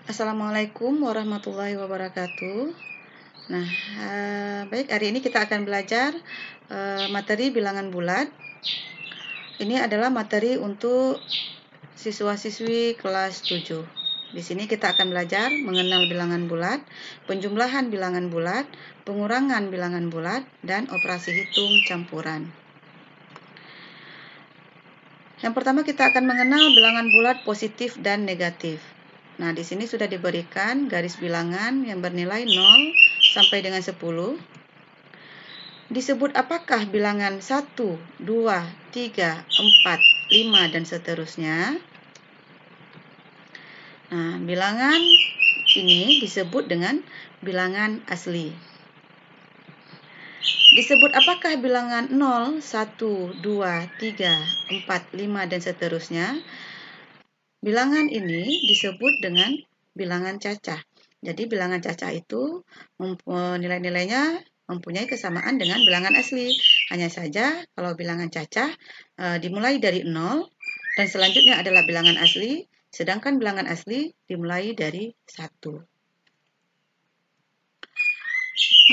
Assalamualaikum warahmatullahi wabarakatuh. Nah, baik, hari ini kita akan belajar materi bilangan bulat. Ini adalah materi untuk siswa-siswi kelas 7. Di sini kita akan belajar mengenal bilangan bulat, penjumlahan bilangan bulat, pengurangan bilangan bulat, dan operasi hitung campuran. Yang pertama kita akan mengenal bilangan bulat positif dan negatif. Nah, di sini sudah diberikan garis bilangan yang bernilai 0 sampai dengan 10. Disebut apakah bilangan 1, 2, 3, 4, 5, dan seterusnya. Nah, bilangan ini disebut dengan bilangan asli. Disebut apakah bilangan 0, 1, 2, 3, 4, 5, dan seterusnya. Bilangan ini disebut dengan bilangan cacah. Jadi bilangan cacah itu nilai-nilainya mempunyai kesamaan dengan bilangan asli. Hanya saja kalau bilangan cacah dimulai dari 0 dan selanjutnya adalah bilangan asli, sedangkan bilangan asli dimulai dari 1.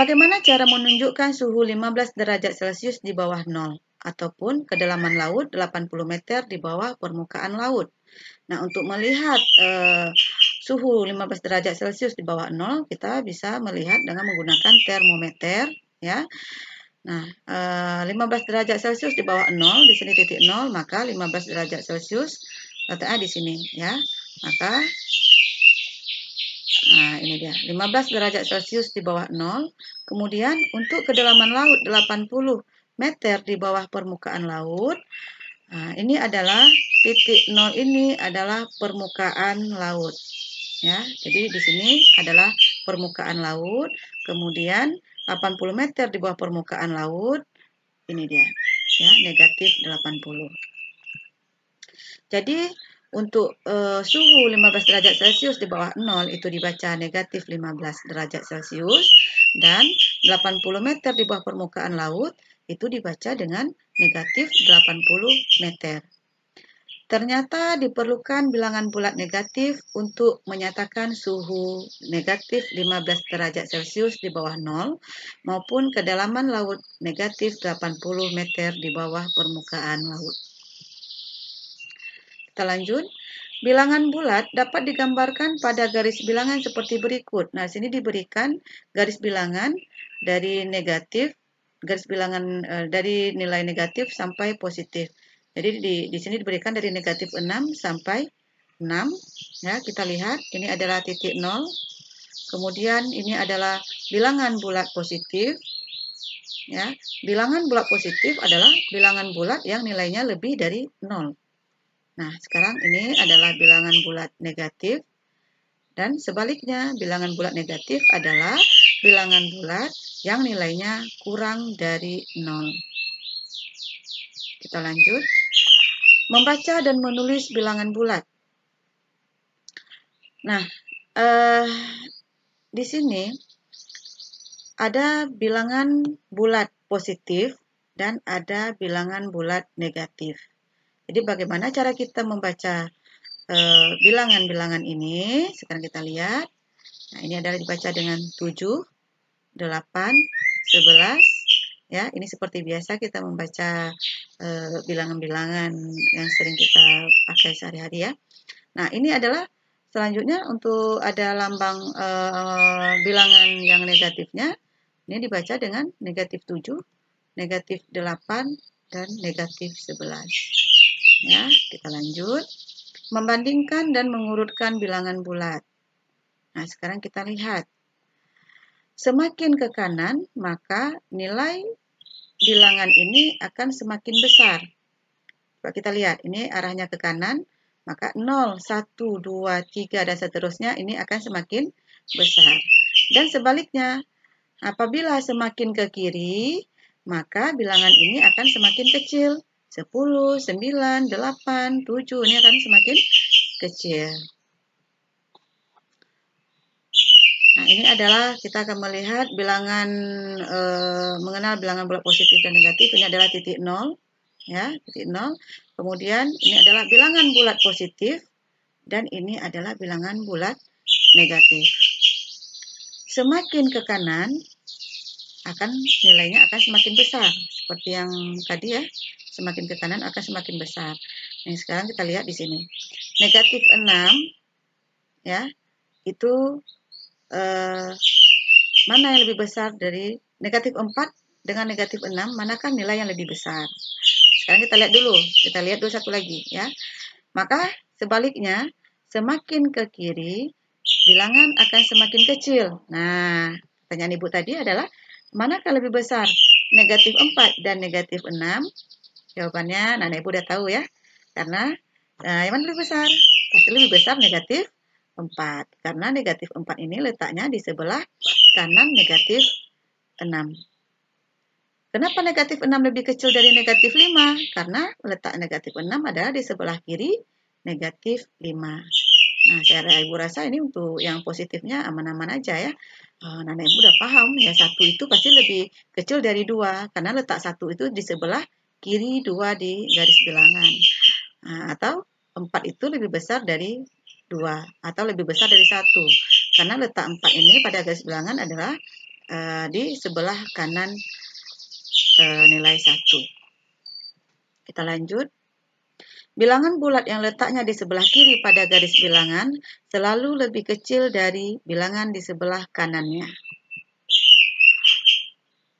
Bagaimana cara menunjukkan suhu 15 derajat Celcius di bawah 0 ataupun kedalaman laut 80 meter di bawah permukaan laut? Nah, untuk melihat suhu 15 derajat Celcius di bawah 0, kita bisa melihat dengan menggunakan termometer, ya. Nah, 15 derajat Celcius di bawah 0, di sini titik 0, maka 15 derajat Celcius letaknya di sini, ya. Maka nah, ini dia, 15 derajat Celcius di bawah 0. Kemudian untuk kedalaman laut 80 meter di bawah permukaan laut. Nah, ini adalah titik 0 ini adalah permukaan laut. Ya, jadi di sini adalah permukaan laut, kemudian 80 meter di bawah permukaan laut, ini dia, ya, negatif 80. Jadi untuk suhu 15 derajat Celcius di bawah 0 itu dibaca negatif 15 derajat Celcius, dan 80 meter di bawah permukaan laut itu dibaca dengan negatif 80 meter. Ternyata diperlukan bilangan bulat negatif untuk menyatakan suhu negatif 15 derajat Celcius di bawah 0 maupun kedalaman laut negatif 80 meter di bawah permukaan laut. Kita lanjut. Bilangan bulat dapat digambarkan pada garis bilangan seperti berikut. Nah, sini diberikan garis bilangan dari negatif, garis bilangan dari nilai negatif sampai positif. Jadi di sini diberikan dari negatif 6 sampai 6. Ya, kita lihat ini adalah titik 0. Kemudian ini adalah bilangan bulat positif. Ya, bilangan bulat positif adalah bilangan bulat yang nilainya lebih dari 0. Nah, sekarang ini adalah bilangan bulat negatif, dan sebaliknya bilangan bulat negatif adalah bilangan bulat yang nilainya kurang dari 0. Kita lanjut. Membaca dan menulis bilangan bulat. Nah, di sini ada bilangan bulat positif dan ada bilangan bulat negatif. Jadi bagaimana cara kita membaca bilangan-bilangan ini? Sekarang kita lihat. Nah, ini adalah dibaca dengan 7, 8, 11. Ya, ini seperti biasa kita membaca bilangan-bilangan yang sering kita pakai sehari-hari, ya. Nah, ini adalah selanjutnya untuk ada lambang bilangan yang negatifnya. Ini dibaca dengan negatif 7, negatif 8, dan negatif 11. Ya, kita lanjut. Membandingkan dan mengurutkan bilangan bulat. Nah, sekarang kita lihat. Semakin ke kanan, maka nilai bilangan ini akan semakin besar. Coba kita lihat, ini arahnya ke kanan, maka 0, 1, 2, 3, dan seterusnya ini akan semakin besar. Dan sebaliknya, apabila semakin ke kiri, maka bilangan ini akan semakin kecil. 10, 9, 8, 7, ini akan semakin kecil. Nah, ini adalah kita akan melihat bilangan, mengenal bilangan bulat positif dan negatif. Ini adalah titik 0, ya, titik 0. Kemudian ini adalah bilangan bulat positif, dan ini adalah bilangan bulat negatif. Semakin ke kanan, nilainya akan semakin besar. Seperti yang tadi ya, semakin ke kanan akan semakin besar. Nah, sekarang kita lihat di sini. Negatif 6, ya, itu mana yang lebih besar dari negatif 4 dengan negatif 6, manakah nilai yang lebih besar? Sekarang kita lihat dulu satu lagi ya. Maka sebaliknya, semakin ke kiri, bilangan akan semakin kecil. Nah, pertanyaan Ibu tadi adalah, manakah lebih besar? Negatif 4 dan negatif 6? Jawabannya, Ibu udah tahu ya. Karena, yang mana lebih besar? Pasti lebih besar negatif 4. Karena negatif 4 ini letaknya di sebelah kanan negatif 6. Kenapa negatif 6 lebih kecil dari negatif 5? Karena letak negatif 6 adalah di sebelah kiri negatif 5. Nah, Ibu rasa ini untuk yang positifnya aman-aman aja ya. Nah, Ibu udah paham ya, 1 itu pasti lebih kecil dari 2. Karena letak 1 itu di sebelah kiri 2 di garis bilangan. Nah, atau 4 itu lebih besar dari 2. Atau lebih besar dari 1. Karena letak 4 ini pada garis bilangan adalah di sebelah kanan nilai 1. Kita lanjut. Bilangan bulat yang letaknya di sebelah kiri pada garis bilangan selalu lebih kecil dari bilangan di sebelah kanannya.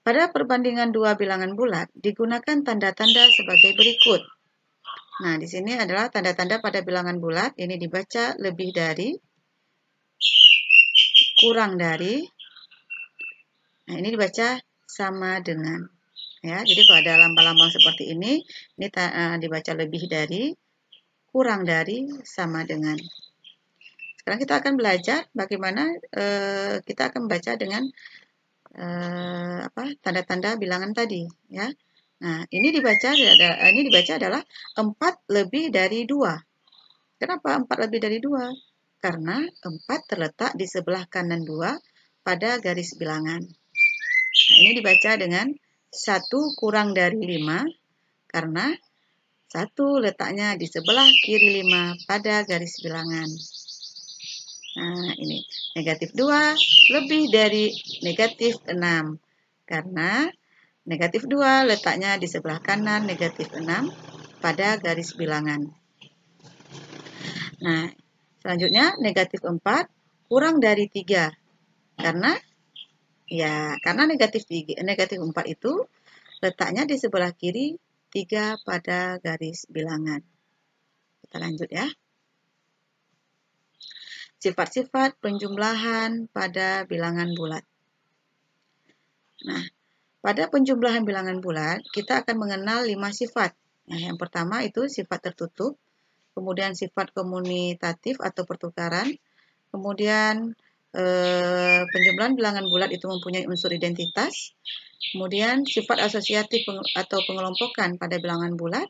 Pada perbandingan dua bilangan bulat, digunakan tanda-tanda sebagai berikut. Nah, di sini adalah tanda-tanda pada bilangan bulat. Ini dibaca lebih dari, kurang dari. Nah, ini dibaca sama dengan. Ya, jadi kalau ada lambang-lambang seperti ini dibaca lebih dari, kurang dari, sama dengan. Sekarang kita akan belajar bagaimana kita akan membaca dengan tanda-tanda bilangan tadi, ya. Nah, ini dibaca adalah 4 lebih dari 2. Kenapa 4 lebih dari 2? Karena 4 terletak di sebelah kanan 2 pada garis bilangan. Nah, ini dibaca dengan 1 kurang dari 5 karena 1 letaknya di sebelah kiri 5 pada garis bilangan. Nah, ini negatif 2 lebih dari negatif 6 karena negatif 2 letaknya di sebelah kanan negatif 6 pada garis bilangan. Nah, selanjutnya negatif 4 kurang dari 3 karena negatif 4 itu letaknya di sebelah kiri 3 pada garis bilangan. Kita lanjut ya. Sifat-sifat penjumlahan pada bilangan bulat. Nah, pada penjumlahan bilangan bulat, kita akan mengenal 5 sifat. Nah, yang pertama itu sifat tertutup, kemudian sifat komutatif atau pertukaran, kemudian penjumlahan bilangan bulat itu mempunyai unsur identitas, kemudian sifat asosiatif atau pengelompokan pada bilangan bulat,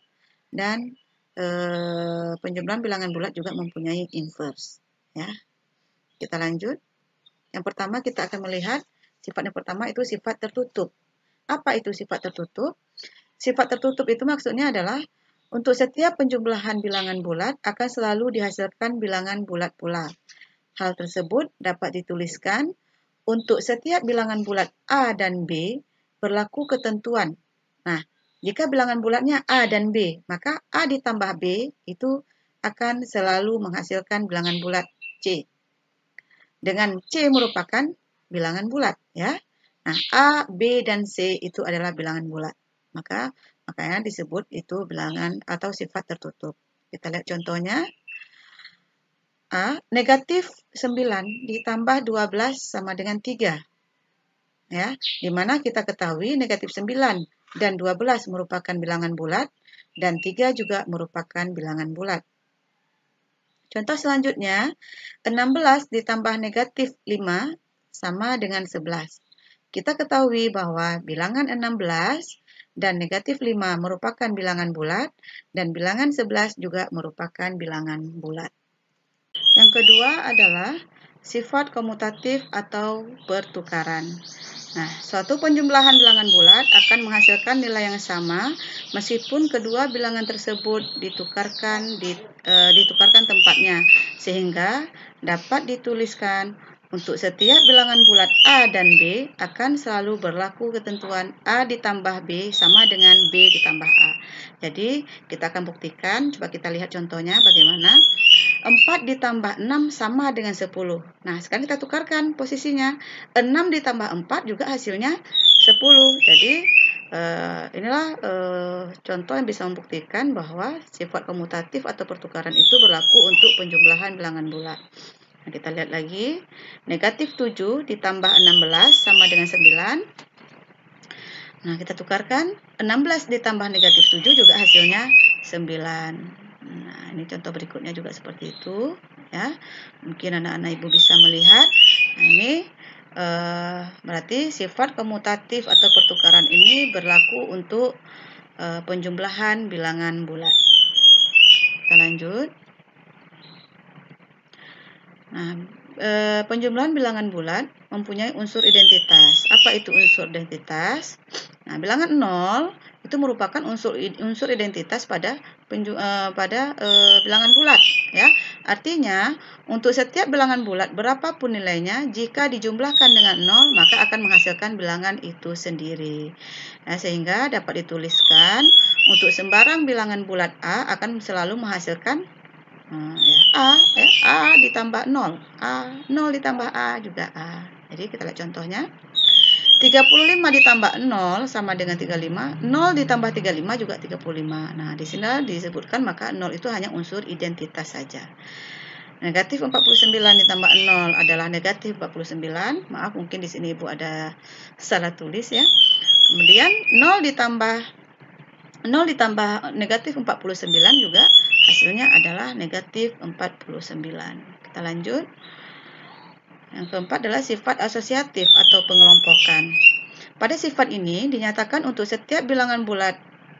dan penjumlahan bilangan bulat juga mempunyai inverse. Ya, kita lanjut. Yang pertama kita akan melihat sifat yang pertama itu sifat tertutup. Apa itu sifat tertutup? Sifat tertutup itu maksudnya adalah untuk setiap penjumlahan bilangan bulat akan selalu dihasilkan bilangan bulat pula. Hal tersebut dapat dituliskan untuk setiap bilangan bulat A dan B berlaku ketentuan. Nah, jika bilangan bulatnya A dan B, maka A ditambah B itu akan selalu menghasilkan bilangan bulat C. Dengan C merupakan bilangan bulat, ya. Nah, A, B, dan C itu adalah bilangan bulat. Makanya disebut itu bilangan atau sifat tertutup. Kita lihat contohnya. A, negatif 9 ditambah 12 sama dengan 3. Ya, di mana kita ketahui negatif 9 dan 12 merupakan bilangan bulat dan 3 juga merupakan bilangan bulat. Contoh selanjutnya, 16 ditambah negatif 5 sama dengan 11. Kita ketahui bahwa bilangan 16 dan negatif 5 merupakan bilangan bulat dan bilangan 11 juga merupakan bilangan bulat. Yang kedua adalah sifat komutatif atau pertukaran. Nah, suatu penjumlahan bilangan bulat akan menghasilkan nilai yang sama meskipun kedua bilangan tersebut ditukarkan tempatnya, sehingga dapat dituliskan untuk setiap bilangan bulat A dan B akan selalu berlaku ketentuan A ditambah B sama dengan B ditambah A. Jadi, kita akan buktikan, coba kita lihat contohnya bagaimana. 4 ditambah 6 sama dengan 10. Nah, sekarang kita tukarkan posisinya. 6 ditambah 4 juga hasilnya 10. Jadi, inilah contoh yang bisa membuktikan bahwa sifat komutatif atau pertukaran itu berlaku untuk penjumlahan bilangan bulat. Nah, kita lihat lagi. Negatif 7 ditambah 16 sama dengan 9. Nah, kita tukarkan. 16 ditambah negatif 7 juga hasilnya 9. Nah, ini contoh berikutnya juga seperti itu. Ya, mungkin anak-anak ibu bisa melihat. Nah, ini berarti sifat komutatif atau pertukaran ini berlaku untuk penjumlahan bilangan bulat. Kita lanjut. Nah, penjumlahan bilangan bulat mempunyai unsur identitas. Apa itu unsur identitas? Nah, bilangan 0 itu merupakan unsur identitas pada bilangan bulat, ya. Artinya, untuk setiap bilangan bulat berapapun nilainya, jika dijumlahkan dengan 0, maka akan menghasilkan bilangan itu sendiri. Nah, sehingga dapat dituliskan untuk sembarang bilangan bulat A akan selalu menghasilkan A ditambah 0. 0 ditambah A juga A. Jadi kita lihat contohnya. 35 ditambah 0 sama dengan 35. 0 ditambah 35 juga 35. Nah, di sini disebutkan maka 0 itu hanya unsur identitas saja. Negatif 49 ditambah 0 adalah negatif 49. Maaf, mungkin di sini Ibu ada salah tulis ya. Kemudian 0 ditambah negatif 49 juga hasilnya adalah negatif 49. Kita lanjut. Yang keempat adalah sifat asosiatif atau pengelompokan. Pada sifat ini dinyatakan untuk setiap bilangan bulat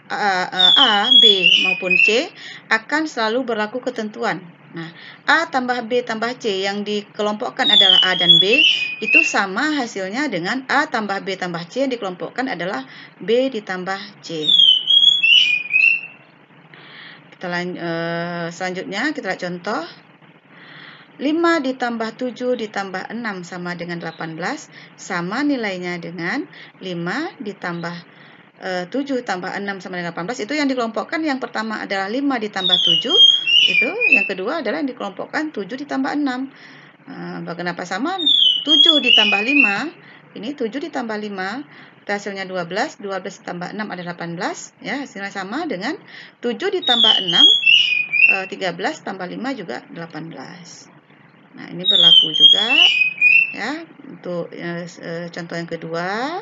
A, B maupun C akan selalu berlaku ketentuan. Nah, A tambah B tambah C yang dikelompokkan adalah A dan B, itu sama hasilnya dengan A tambah B tambah C yang dikelompokkan adalah B ditambah C. Selanjutnya kita lihat contoh. 5 ditambah 7 ditambah 6 sama dengan 18, sama nilainya dengan 5 ditambah 7 tambah 6 sama dengan 18. Itu yang dikelompokkan yang pertama adalah 5 ditambah 7, itu yang kedua adalah yang dikelompokkan 7 ditambah 6. Kenapa sama? 7 ditambah 5, ini 7 ditambah 5, hasilnya 12, 12 ditambah 6 adalah 18, ya, hasilnya sama dengan 7 ditambah 6, 13 tambah 5 juga 18. Nah, ini berlaku juga ya untuk contoh yang kedua.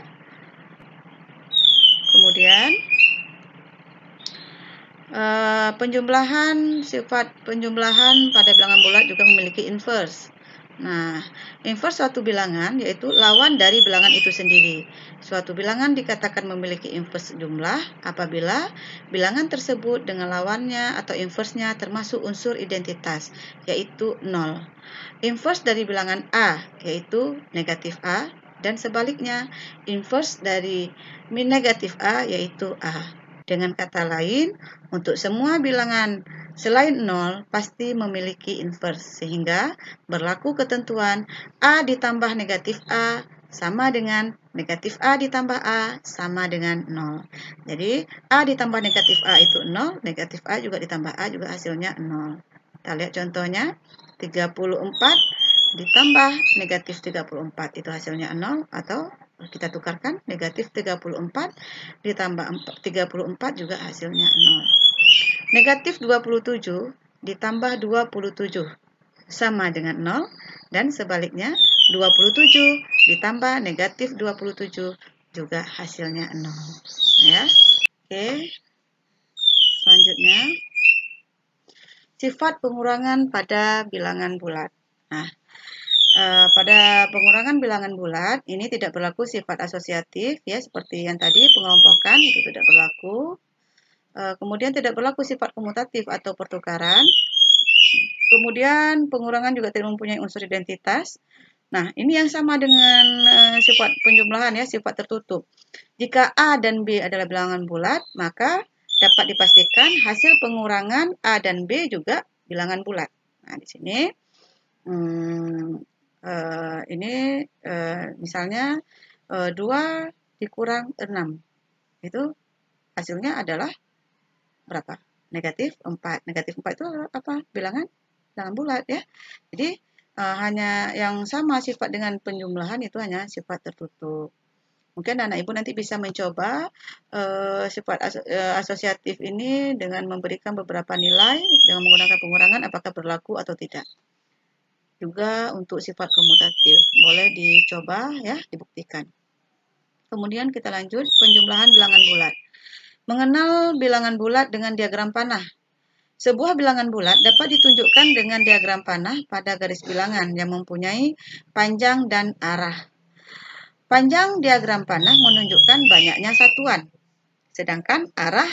Kemudian sifat penjumlahan pada bilangan bulat juga memiliki inverse. Nah, inverse suatu bilangan yaitu lawan dari bilangan itu sendiri. Suatu bilangan dikatakan memiliki inverse jumlah apabila bilangan tersebut dengan lawannya atau inverse-nya termasuk unsur identitas, yaitu 0. Inverse dari bilangan A yaitu negatif A, dan sebaliknya inverse dari negatif A yaitu A. Dengan kata lain, untuk semua bilangan selain 0 pasti memiliki inverse, sehingga berlaku ketentuan A ditambah negatif A sama dengan negatif A ditambah A sama dengan 0. Jadi, A ditambah negatif A itu 0, negatif A juga ditambah A juga hasilnya 0. Kita lihat contohnya, 34 ditambah negatif 34 itu hasilnya 0, atau kita tukarkan negatif 34 ditambah 34 juga hasilnya 0. Negatif 27 ditambah 27 sama dengan 0, dan sebaliknya 27 ditambah negatif 27 juga hasilnya 0. Ya. Oke. Selanjutnya, sifat pengurangan pada bilangan bulat. Nah, pada pengurangan bilangan bulat ini tidak berlaku sifat asosiatif ya, seperti yang tadi pengelompokan itu tidak berlaku. Kemudian tidak berlaku sifat komutatif atau pertukaran. Kemudian pengurangan juga tidak mempunyai unsur identitas. Nah, ini yang sama dengan sifat penjumlahan ya, sifat tertutup. Jika A dan B adalah bilangan bulat, maka dapat dipastikan hasil pengurangan A dan B juga bilangan bulat. Nah, di sini ini misalnya 2 dikurang 6. Itu hasilnya adalah berapa? Negatif 4. Negatif 4 itu apa? Bilangan bulat ya. Jadi hanya yang sama sifat dengan penjumlahan itu hanya sifat tertutup. Mungkin anak ibu nanti bisa mencoba sifat asosiatif ini dengan memberikan beberapa nilai dengan menggunakan pengurangan apakah berlaku atau tidak. Juga untuk sifat komutatif boleh dicoba ya, dibuktikan. Kemudian kita lanjut penjumlahan bilangan bulat. Mengenal bilangan bulat dengan diagram panah. Sebuah bilangan bulat dapat ditunjukkan dengan diagram panah pada garis bilangan yang mempunyai panjang dan arah. Panjang diagram panah menunjukkan banyaknya satuan, sedangkan arah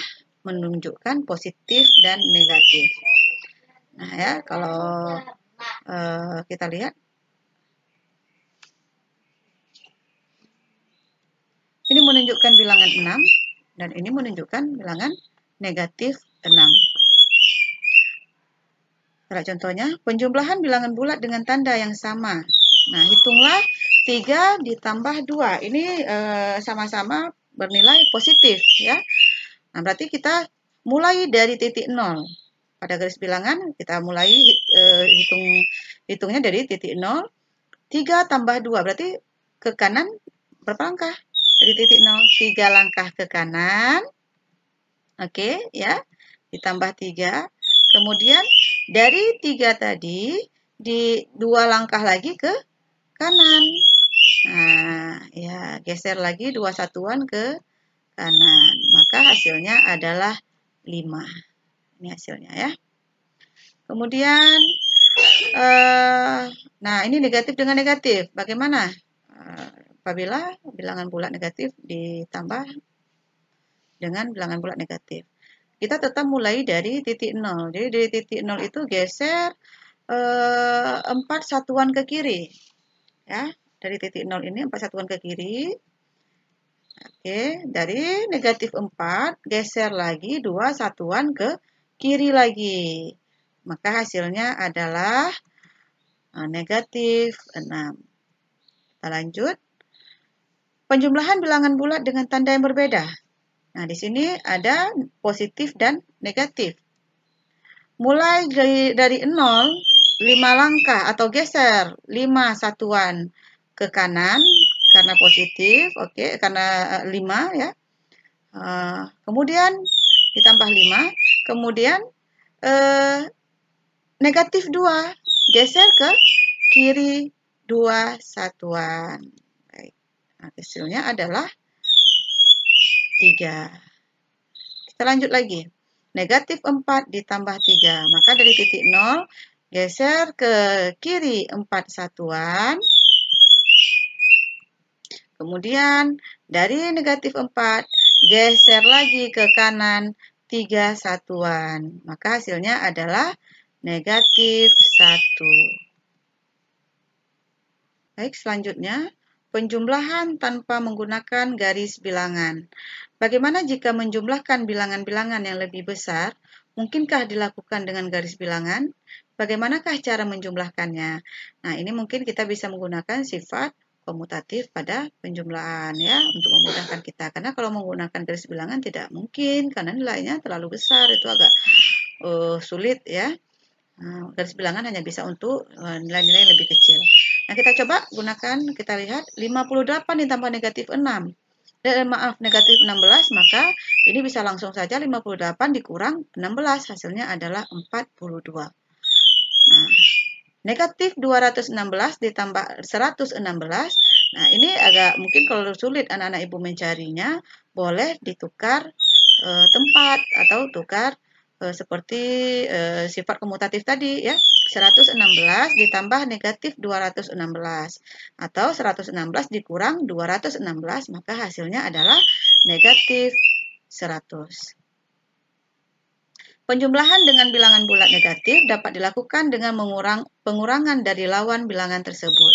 menunjukkan positif dan negatif. Nah ya, kalau kita lihat, ini menunjukkan bilangan 6, dan ini menunjukkan bilangan negatif 6. Contohnya, penjumlahan bilangan bulat dengan tanda yang sama. Nah, hitunglah 3 ditambah 2. Ini sama-sama bernilai positif ya. Nah, berarti kita mulai dari titik 0. Pada garis bilangan kita mulai hitungnya dari titik 0. 3 tambah 2 berarti ke kanan berapa langkah? Dari titik 0, 3 langkah ke kanan. Oke, ya. Ditambah 3. Kemudian dari 3 tadi di 2 langkah lagi ke kanan. Nah, ya, geser lagi 2 satuan ke kanan. Maka hasilnya adalah 5. Ini hasilnya ya. Kemudian, nah ini negatif dengan negatif. Bagaimana? Apabila bilangan bulat negatif ditambah dengan bilangan bulat negatif. Kita tetap mulai dari titik 0. Jadi dari titik 0 itu geser 4 satuan ke kiri. Ya, dari titik 0 ini 4 satuan ke kiri. Oke, dari negatif 4 geser lagi 2 satuan ke kiri lagi. Maka hasilnya adalah negatif 6. Kita lanjut. Penjumlahan bilangan bulat dengan tanda yang berbeda. Nah, di sini ada positif dan negatif. Mulai dari 0, 5 langkah atau geser 5 satuan ke kanan karena positif, oke, karena 5 ya. Kemudian ditambah 5, kemudian negatif 2, geser ke kiri 2 satuan. Baik. Nah, hasilnya adalah 3. Kita lanjut lagi. Negatif 4 ditambah 3. Maka dari titik 0, geser ke kiri 4 satuan. Kemudian dari negatif 4, geser lagi ke kanan 3 satuan. Maka hasilnya adalah negatif 1. Baik, selanjutnya. Penjumlahan tanpa menggunakan garis bilangan. Bagaimana jika menjumlahkan bilangan-bilangan yang lebih besar? Mungkinkah dilakukan dengan garis bilangan? Bagaimanakah cara menjumlahkannya? Nah, ini mungkin kita bisa menggunakan sifat komutatif pada penjumlahan ya, untuk memudahkan kita. Karena kalau menggunakan garis bilangan tidak mungkin, karena nilainya terlalu besar, itu agak sulit ya. Nah, garis bilangan hanya bisa untuk nilai-nilai yang lebih kecil. Nah, kita coba gunakan, kita lihat 58 ditambah negatif 6. Maaf, negatif 16, maka ini bisa langsung saja 58 dikurang 16, hasilnya adalah 42. Nah, negatif 216 ditambah 116, nah ini agak mungkin kalau sulit anak-anak ibu mencarinya, boleh ditukar tempat atau tukar seperti sifat komutatif tadi ya, 116 ditambah negatif 216 atau 116 dikurang 216, maka hasilnya adalah negatif 100. Penjumlahan dengan bilangan bulat negatif dapat dilakukan dengan pengurangan dari lawan bilangan tersebut.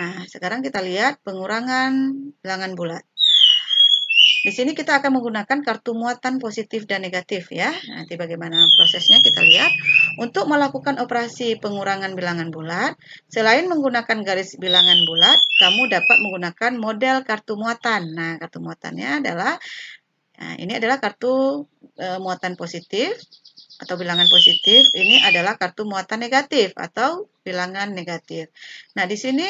Nah, sekarang kita lihat pengurangan bilangan bulat. Di sini kita akan menggunakan kartu muatan positif dan negatif ya. Nanti bagaimana prosesnya kita lihat. Untuk melakukan operasi pengurangan bilangan bulat, selain menggunakan garis bilangan bulat, kamu dapat menggunakan model kartu muatan. Nah, kartu muatannya adalah, ini adalah kartu muatan positif atau bilangan positif. Ini adalah kartu muatan negatif atau bilangan negatif. Nah, di sini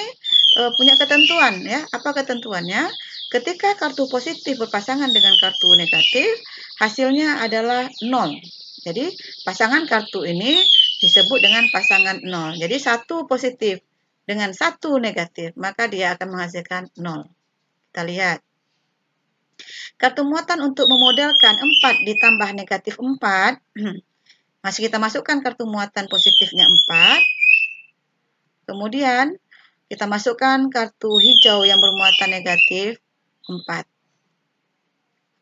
punya ketentuan ya. Apa ketentuannya? Ketika kartu positif berpasangan dengan kartu negatif, hasilnya adalah 0. Jadi, pasangan kartu ini disebut dengan pasangan 0. Jadi, satu positif dengan satu negatif, maka dia akan menghasilkan 0. Kita lihat. Kartu muatan untuk memodelkan 4 ditambah negatif 4, masih kita masukkan kartu muatan positifnya 4. Kemudian, kita masukkan kartu hijau yang bermuatan negatif 4.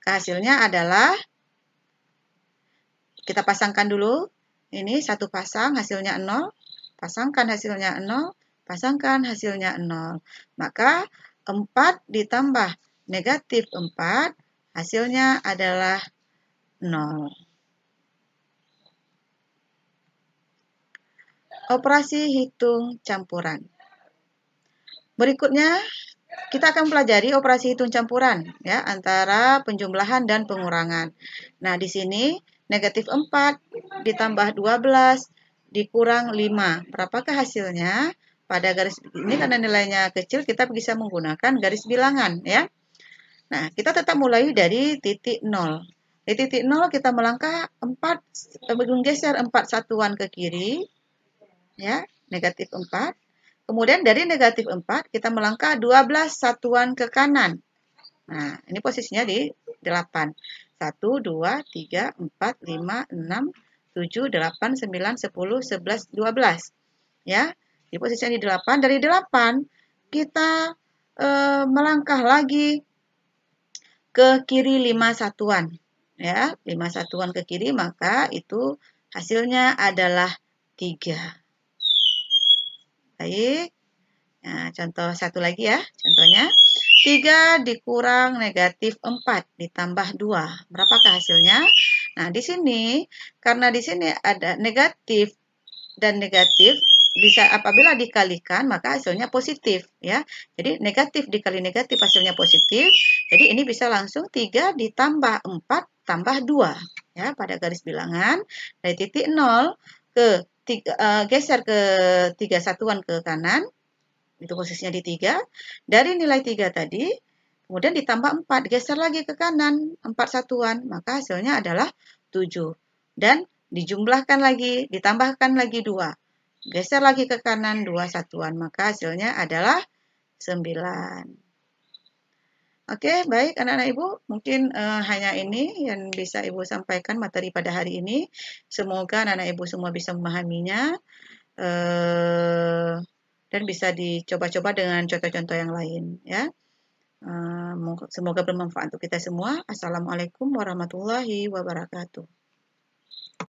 Hasilnya adalah, kita pasangkan dulu. Ini satu pasang, hasilnya 0. Pasangkan hasilnya 0. Pasangkan hasilnya 0. Maka 4 ditambah negatif 4, hasilnya adalah 0. Operasi hitung campuran. Berikutnya, kita akan pelajari operasi hitung campuran ya antara penjumlahan dan pengurangan. Nah, di sini negatif 4 ditambah 12 dikurang 5. Berapakah hasilnya? Pada garis ini karena nilainya kecil, kita bisa menggunakan garis bilangan ya. Nah, kita tetap mulai dari titik 0. Di titik 0 kita melangkah 4, menggeser 4 satuan ke kiri ya, negatif 4. Kemudian dari negatif 4, kita melangkah 12 satuan ke kanan. Nah, ini posisinya di 8. 1, 2, 3, 4, 5, 6, 7, 8, 9, 10, 11, 12. Ya, di posisinya di 8. Dari 8, kita melangkah lagi ke kiri 5 satuan. Ya, 5 satuan ke kiri, maka itu hasilnya adalah 3. Baik. Nah, contoh satu lagi ya. Contohnya, 3 dikurang negatif 4 ditambah 2. Berapakah hasilnya? Nah, di sini, karena di sini ada negatif dan negatif, bisa apabila dikalikan, maka hasilnya positif. Ya. Jadi, negatif dikali negatif hasilnya positif. Jadi, ini bisa langsung 3 ditambah 4 tambah 2. Ya, pada garis bilangan, dari titik 0 ke geser ke 3 satuan ke kanan, itu posisinya di 3. Dari nilai 3 tadi, kemudian ditambah 4, geser lagi ke kanan, 4 satuan, maka hasilnya adalah 7. Dan dijumlahkan lagi, ditambahkan lagi 2. Geser lagi ke kanan, 2 satuan, maka hasilnya adalah 9. Oke, baik anak-anak Ibu, mungkin hanya ini yang bisa Ibu sampaikan materi pada hari ini. Semoga anak-anak Ibu semua bisa memahaminya dan bisa dicoba-coba dengan contoh-contoh yang lain ya. Semoga bermanfaat untuk kita semua. Assalamualaikum warahmatullahi wabarakatuh.